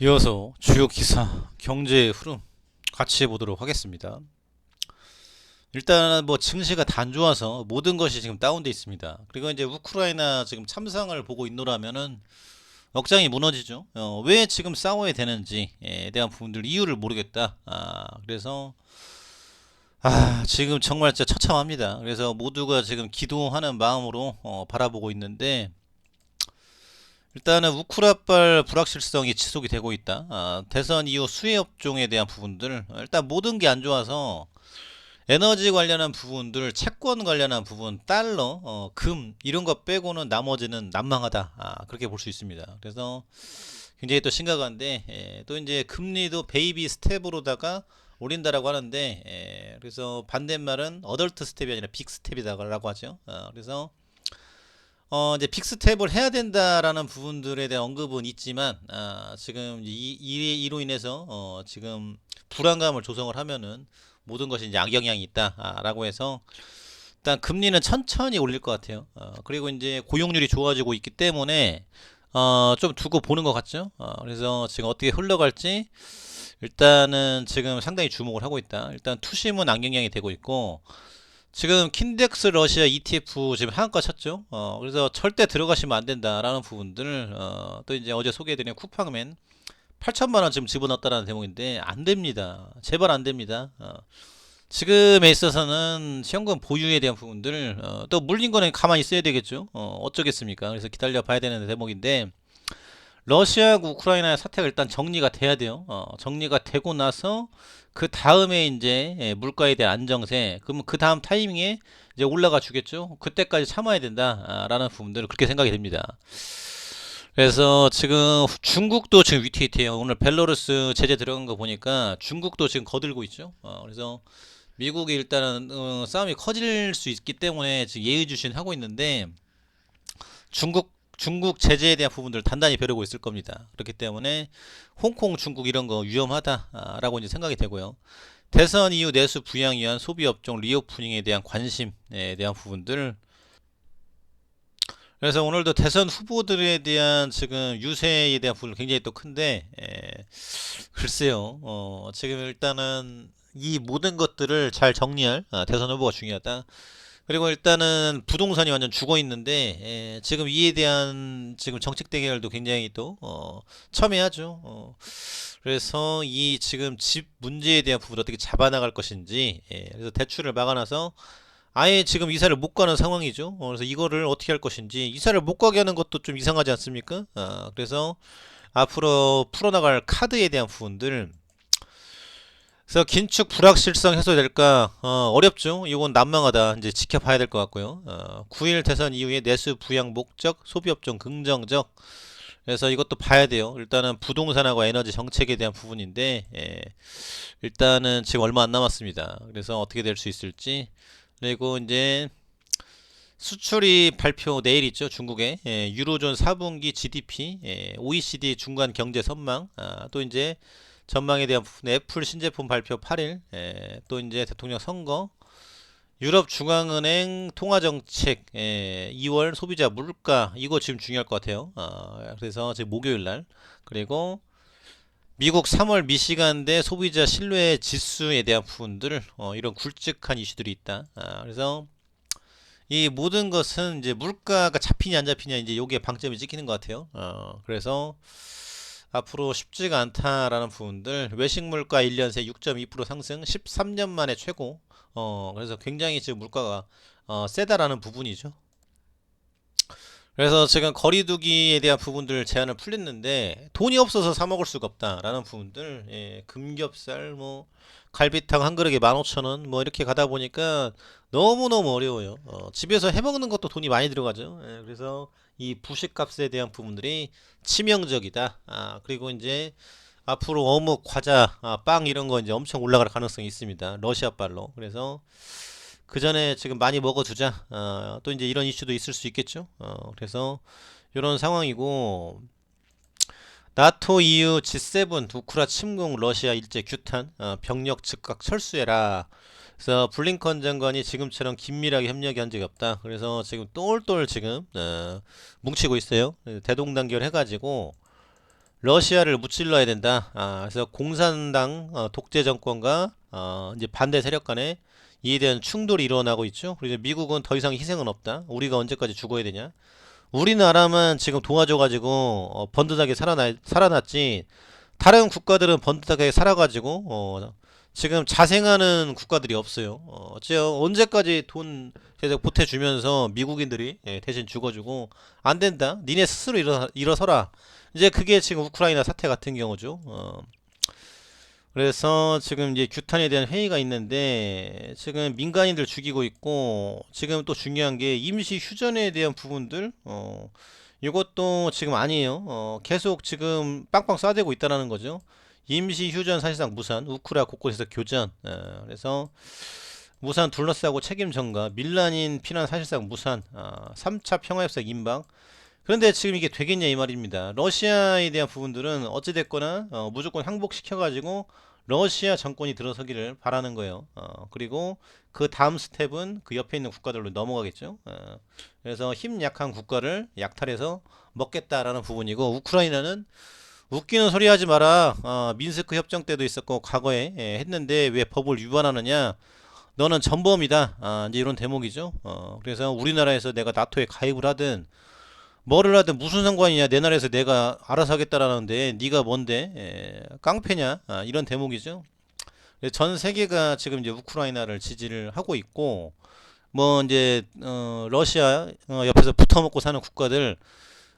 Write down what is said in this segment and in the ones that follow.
이어서 주요 기사, 경제 흐름 같이 보도록 하겠습니다. 일단 뭐 증시가 단 좋아서 모든 것이 지금 다운돼 있습니다. 그리고 이제 우크라이나 지금 참상을 보고 있노라면은 억장이 무너지죠. 왜 지금 싸워야 되는지에 대한 부분들 이유를 모르겠다. 그래서 지금 정말 진짜 처참합니다. 그래서 모두가 지금 기도하는 마음으로 바라보고 있는데 일단은 우크라발 불확실성이 지속이 되고 있다. 대선 이후 수혜 업종에 대한 부분들 일단 모든 게 안 좋아서 에너지 관련한 부분들, 채권 관련한 부분, 달러, 금 이런 거 빼고는 나머지는 난망하다. 그렇게 볼 수 있습니다. 그래서 굉장히 또 심각한데 또 이제 금리도 베이비 스텝으로다가 올린다라고 하는데 그래서 반대말은 어덜트 스텝이 아니라 빅 스텝이다라고 하죠. 그래서 이제 빅스텝을 해야 된다라는 부분들에 대한 언급은 있지만, 지금 이로 인해서, 지금 불안감을 조성을 하면은 모든 것이 이제 악영향이 있다라고 해서, 일단 금리는 천천히 올릴 것 같아요. 그리고 이제 고용률이 좋아지고 있기 때문에, 좀 두고 보는 것 같죠? 그래서 지금 어떻게 흘러갈지, 일단은 지금 상당히 주목을 하고 있다. 일단 투심은 악영향이 되고 있고, 지금 킨덱스 러시아 ETF 지금 하한가 쳤죠. 그래서 절대 들어가시면 안 된다라는 부분들, 또 이제 어제 소개해드린 쿠팡맨 8천만 원 지금 집어넣었다라는 대목인데 안 됩니다. 제발 안 됩니다. 지금에 있어서는 현금 보유에 대한 부분들, 또 물린 거는 가만히 있어야 되겠죠. 어쩌겠습니까? 그래서 기다려 봐야 되는 대목인데 러시아하고 우크라이나의 사태가 일단 정리가 돼야 돼요. 정리가 되고 나서 그 다음에 이제 물가에 대한 안정세, 그러면 그 다음 타이밍에 이제 올라가 주겠죠. 그때까지 참아야 된다라는 부분들을 그렇게 생각이 됩니다. 그래서 지금 중국도 지금 위태위태해요. 오늘 벨로루스 제재 들어간 거 보니까 중국도 지금 거들고 있죠. 그래서 미국이 일단은 싸움이 커질 수 있기 때문에 지금 예의주시하고 있는데 중국 제재에 대한 부분들을 단단히 벼르고 있을 겁니다. 그렇기 때문에 홍콩, 중국 이런 거 위험하다라고 이제 생각이 되고요. 대선 이후 내수 부양 위한 소비 업종 리오프닝에 대한 관심에 대한 부분들. 그래서 오늘도 대선 후보들에 대한 지금 유세에 대한 부분 굉장히 또 큰데, 글쎄요. 지금 일단은 이 모든 것들을 잘 정리할 대선 후보가 중요하다. 그리고 일단은 부동산이 완전 죽어 있는데 지금 이에 대한 지금 정책 대결도 굉장히 또 첨예하죠. 그래서 이 지금 집 문제에 대한 부분을 어떻게 잡아나갈 것인지 그래서 대출을 막아놔서 아예 지금 이사를 못 가는 상황이죠. 그래서 이거를 어떻게 할 것인지 이사를 못 가게 하는 것도 좀 이상하지 않습니까? 그래서 앞으로 풀어나갈 카드에 대한 부분들 그래서 긴축 불확실성 해소될까? 어렵죠. 이건 난망하다. 이제 지켜봐야 될 것 같고요. 9일 대선 이후에 내수 부양 목적 소비업종 긍정적. 그래서 이것도 봐야 돼요. 일단은 부동산하고 에너지 정책에 대한 부분인데 일단은 지금 얼마 안 남았습니다. 그래서 어떻게 될 수 있을지. 그리고 이제 수출이 발표 내일 있죠. 중국에 유로존 4분기 GDP, OECD 중간 경제 선망, 또 이제 전망에 대한 부분 애플 신제품 발표 8일, 또 이제 대통령 선거, 유럽 중앙은행 통화정책, 2월 소비자 물가 이거 지금 중요할 것 같아요. 그래서 지금 목요일 날 그리고 미국 3월 미시간대 소비자 신뢰 지수에 대한 부분들 이런 굵직한 이슈들이 있다. 그래서 이 모든 것은 이제 물가가 잡히냐 안 잡히냐 이제 여기에 방점이 찍히는 것 같아요. 그래서 앞으로 쉽지가 않다라는 부분들 외식 물가 1년 새 6.2% 상승 13년 만에 최고. 그래서 굉장히 지금 물가가 세다라는 부분이죠. 그래서 지금 거리두기에 대한 부분들 제한을 풀렸는데 돈이 없어서 사 먹을 수가 없다라는 부분들 금겹살 뭐 갈비탕 한 그릇에 15,000원 뭐 이렇게 가다 보니까 너무너무 어려워요. 집에서 해 먹는 것도 돈이 많이 들어가죠. 그래서 이 부식값에 대한 부분들이 치명적이다. 그리고 이제 앞으로 어묵, 과자, 빵 이런 거 이제 엄청 올라갈 가능성이 있습니다. 러시아 발로. 그래서 그 전에 지금 많이 먹어두자. 또 이제 이런 이슈도 있을 수 있겠죠. 그래서 이런 상황이고 나토 EU G7 우크라 침공 러시아 일제 규탄 병력 즉각 철수해라. 그래서 블링컨 장관이 지금처럼 긴밀하게 협력한 적이 없다. 그래서 지금 똘똘 지금 뭉치고 있어요. 대동단결 해가지고 러시아를 무찔러야 된다. 그래서 공산당 독재 정권과 이제 반대 세력 간에 이에 대한 충돌이 일어나고 있죠. 그래서 미국은 더 이상 희생은 없다. 우리가 언제까지 죽어야 되냐? 우리나라만 지금 도와줘가지고 번듯하게 살아났지. 다른 국가들은 번듯하게 살아가지고 지금 자생하는 국가들이 없어요. 언제까지 돈 계속 보태주면서 미국인들이 대신 죽어주고 안 된다. 니네 스스로 일어서라. 이제 그게 지금 우크라이나 사태 같은 경우죠. 그래서 지금 이제 규탄에 대한 회의가 있는데 지금 민간인들 죽이고 있고 지금 또 중요한 게 임시 휴전에 대한 부분들 이것도 지금 아니에요. 계속 지금 빵빵 쏴대고 있다라는 거죠. 임시 휴전 사실상 무산, 우크라 곳곳에서 교전. 그래서 무산 둘러싸고 책임 전가, 밀란인 피난 사실상 무산, 3차 평화협상 임박. 그런데 지금 이게 되겠냐 이 말입니다. 러시아에 대한 부분들은 어찌됐거나 무조건 항복시켜가지고 러시아 정권이 들어서기를 바라는 거예요. 그리고 그 다음 스텝은 그 옆에 있는 국가들로 넘어가겠죠. 그래서 힘 약한 국가를 약탈해서 먹겠다라는 부분이고 우크라이나는 웃기는 소리 하지 마라. 민스크 협정 때도 있었고 과거에 했는데 왜 법을 위반하느냐. 너는 전범이다. 이제 이런 대목이죠. 그래서 우리나라에서 내가 나토에 가입을 하든 뭐를 하든 무슨 상관이냐 내 나라에서 내가 알아서 하겠다라는데 네가 뭔데 깡패냐 이런 대목이죠. 전 세계가 지금 이제 우크라이나를 지지를 하고 있고 뭐 이제 러시아 옆에서 붙어먹고 사는 국가들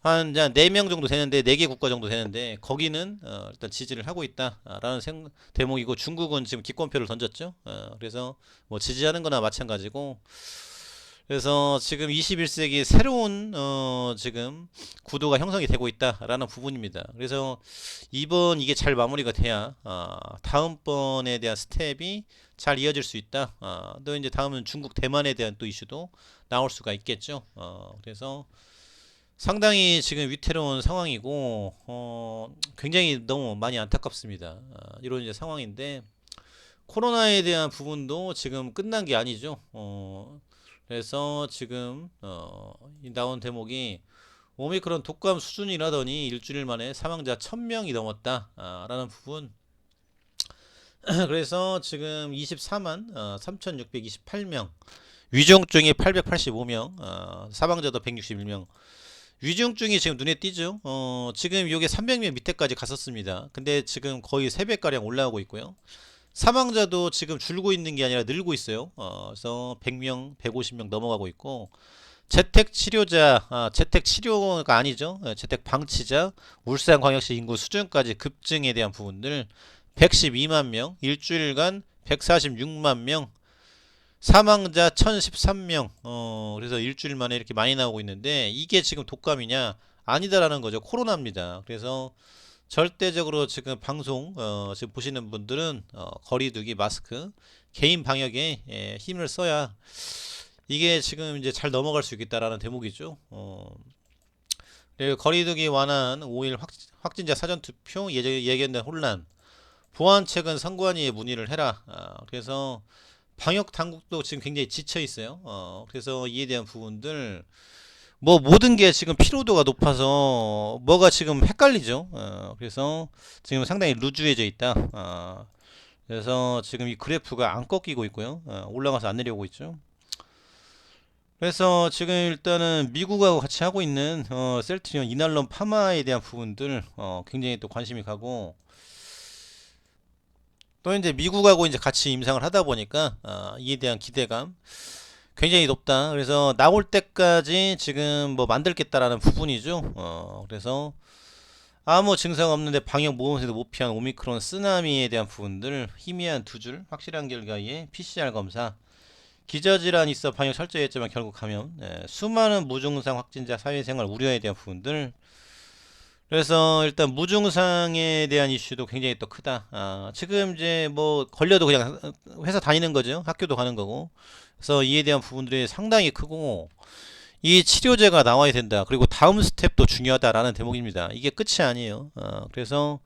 한 4명 정도 되는데 4개 국가 정도 되는데 거기는 일단 지지를 하고 있다라는 대목이고 중국은 지금 기권표를 던졌죠. 그래서 뭐 지지하는 거나 마찬가지고 그래서 지금 21세기 새로운 지금 구도가 형성이 되고 있다라는 부분입니다. 그래서 이번 이게 잘 마무리가 돼야 다음번에 대한 스텝이 잘 이어질 수 있다. 또 이제 다음은 중국 대만에 대한 또 이슈도 나올 수가 있겠죠. 그래서 상당히 지금 위태로운 상황이고 굉장히 너무 많이 안타깝습니다. 이런 이제 상황인데 코로나에 대한 부분도 지금 끝난 게 아니죠. 그래서 지금 이 나온 대목이 오미크론 독감 수준이라더니 일주일 만에 사망자 1000명이 넘었다라는 부분. 그래서 지금 24만 3628명, 위중증이 885명, 사망자도 161명. 위중증이 지금 눈에 띄죠. 지금 이게 300명 밑에까지 갔었습니다. 근데 지금 거의 3배가량 올라오고 있고요. 사망자도 지금 줄고 있는 게 아니라 늘고 있어요. 그래서 100명, 150명 넘어가고 있고 재택 치료자, 재택 치료가 아니죠. 재택 방치자, 울산광역시 인구 수준까지 급증에 대한 부분들 112만 명, 일주일간 146만 명, 사망자 1013명. 그래서 일주일 만에 이렇게 많이 나오고 있는데 이게 지금 독감이냐? 아니다라는 거죠. 코로나입니다. 그래서 절대적으로 지금 방송 지금 보시는 분들은 거리두기 마스크 개인 방역에 힘을 써야 이게 지금 이제 잘 넘어갈 수 있겠다라는 대목이죠. 그리고 거리두기 완화한 5일 확진자 사전투표 예견된 혼란 보안책은 선관위에 문의를 해라. 그래서 방역 당국도 지금 굉장히 지쳐 있어요. 그래서 이에 대한 부분들 뭐 모든 게 지금 피로도가 높아서 뭐가 지금 헷갈리죠. 그래서 지금 상당히 루즈해져 있다. 그래서 지금 이 그래프가 안 꺾이고 있고요. 올라가서 안 내려오고 있죠. 그래서 지금 일단은 미국하고 같이 하고 있는 셀트리온 이날론 파마에 대한 부분들 굉장히 또 관심이 가고 또 이제 미국하고 이제 같이 임상을 하다 보니까 이에 대한 기대감 굉장히 높다. 그래서 나올 때까지 지금 뭐 만들겠다라는 부분이죠. 그래서 아무 증상 없는데 방역 모험에도 못 피한 오미크론 쓰나미에 대한 부분들 희미한 두 줄 확실한 결과에 PCR 검사 기저질환 있어 방역 철저히 했지만 결국 감염 수많은 무증상 확진자 사회생활 우려에 대한 부분들 그래서 일단 무증상에 대한 이슈도 굉장히 또 크다. 지금 이제 뭐 걸려도 그냥 회사 다니는 거죠. 학교도 가는 거고. 그래서 이에 대한 부분들이 상당히 크고 이 치료제가 나와야 된다. 그리고 다음 스텝도 중요하다라는 대목입니다. 이게 끝이 아니에요. 그래서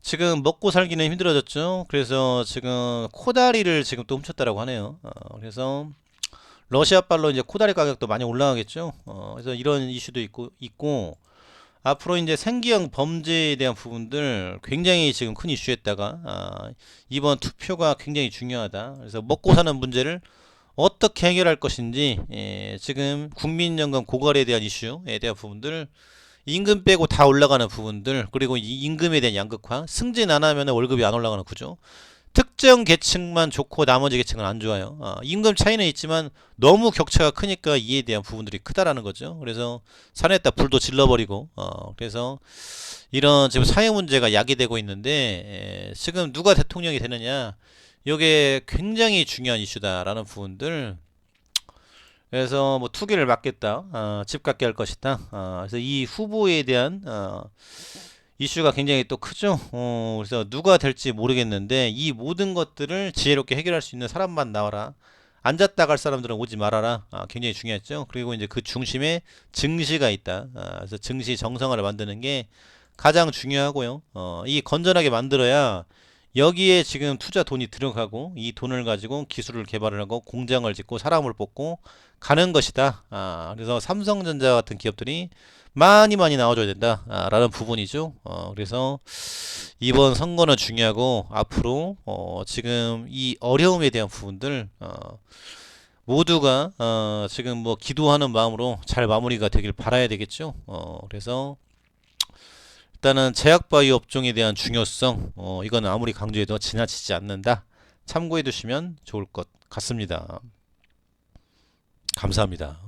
지금 먹고 살기는 힘들어졌죠. 그래서 지금 코다리를 지금 또 훔쳤다라고 하네요. 그래서 러시아발로 이제 코다리 가격도 많이 올라가겠죠. 그래서 이런 이슈도 있고 앞으로 이제 생계형 범죄에 대한 부분들 굉장히 지금 큰 이슈였다가 이번 투표가 굉장히 중요하다. 그래서 먹고 사는 문제를 어떻게 해결할 것인지 지금 국민연금 고갈에 대한 이슈에 대한 부분들 임금 빼고 다 올라가는 부분들 그리고 이 임금에 대한 양극화 승진 안 하면 월급이 안 올라가는 구조 특정 계층만 좋고 나머지 계층은 안 좋아요. 임금 차이는 있지만 너무 격차가 크니까 이에 대한 부분들이 크다라는 거죠. 그래서 산에다 불도 질러버리고 그래서 이런 지금 사회 문제가 야기되고 있는데 지금 누가 대통령이 되느냐 이게 굉장히 중요한 이슈다라는 부분들 그래서 뭐 투기를 막겠다, 집 갖게 할 것이다. 그래서 이 후보에 대한 이슈가 굉장히 또 크죠. 그래서 누가 될지 모르겠는데 이 모든 것들을 지혜롭게 해결할 수 있는 사람만 나와라. 앉았다 갈 사람들은 오지 말아라. 굉장히 중요했죠. 그리고 이제 그 중심에 증시가 있다. 그래서 증시 정상화를 만드는 게 가장 중요하고요. 이 건전하게 만들어야 여기에 지금 투자 돈이 들어가고 이 돈을 가지고 기술을 개발을 하고 공장을 짓고 사람을 뽑고 가는 것이다. 그래서 삼성전자 같은 기업들이 많이 나와줘야 된다. 라는 부분이죠. 그래서 이번 선거는 중요하고 앞으로 지금 이 어려움에 대한 부분들 모두가 지금 뭐 기도하는 마음으로 잘 마무리가 되길 바라야 되겠죠. 그래서 일단은 제약바이오 업종에 대한 중요성 이건 아무리 강조해도 지나치지 않는다. 참고해 두시면 좋을 것 같습니다. 감사합니다.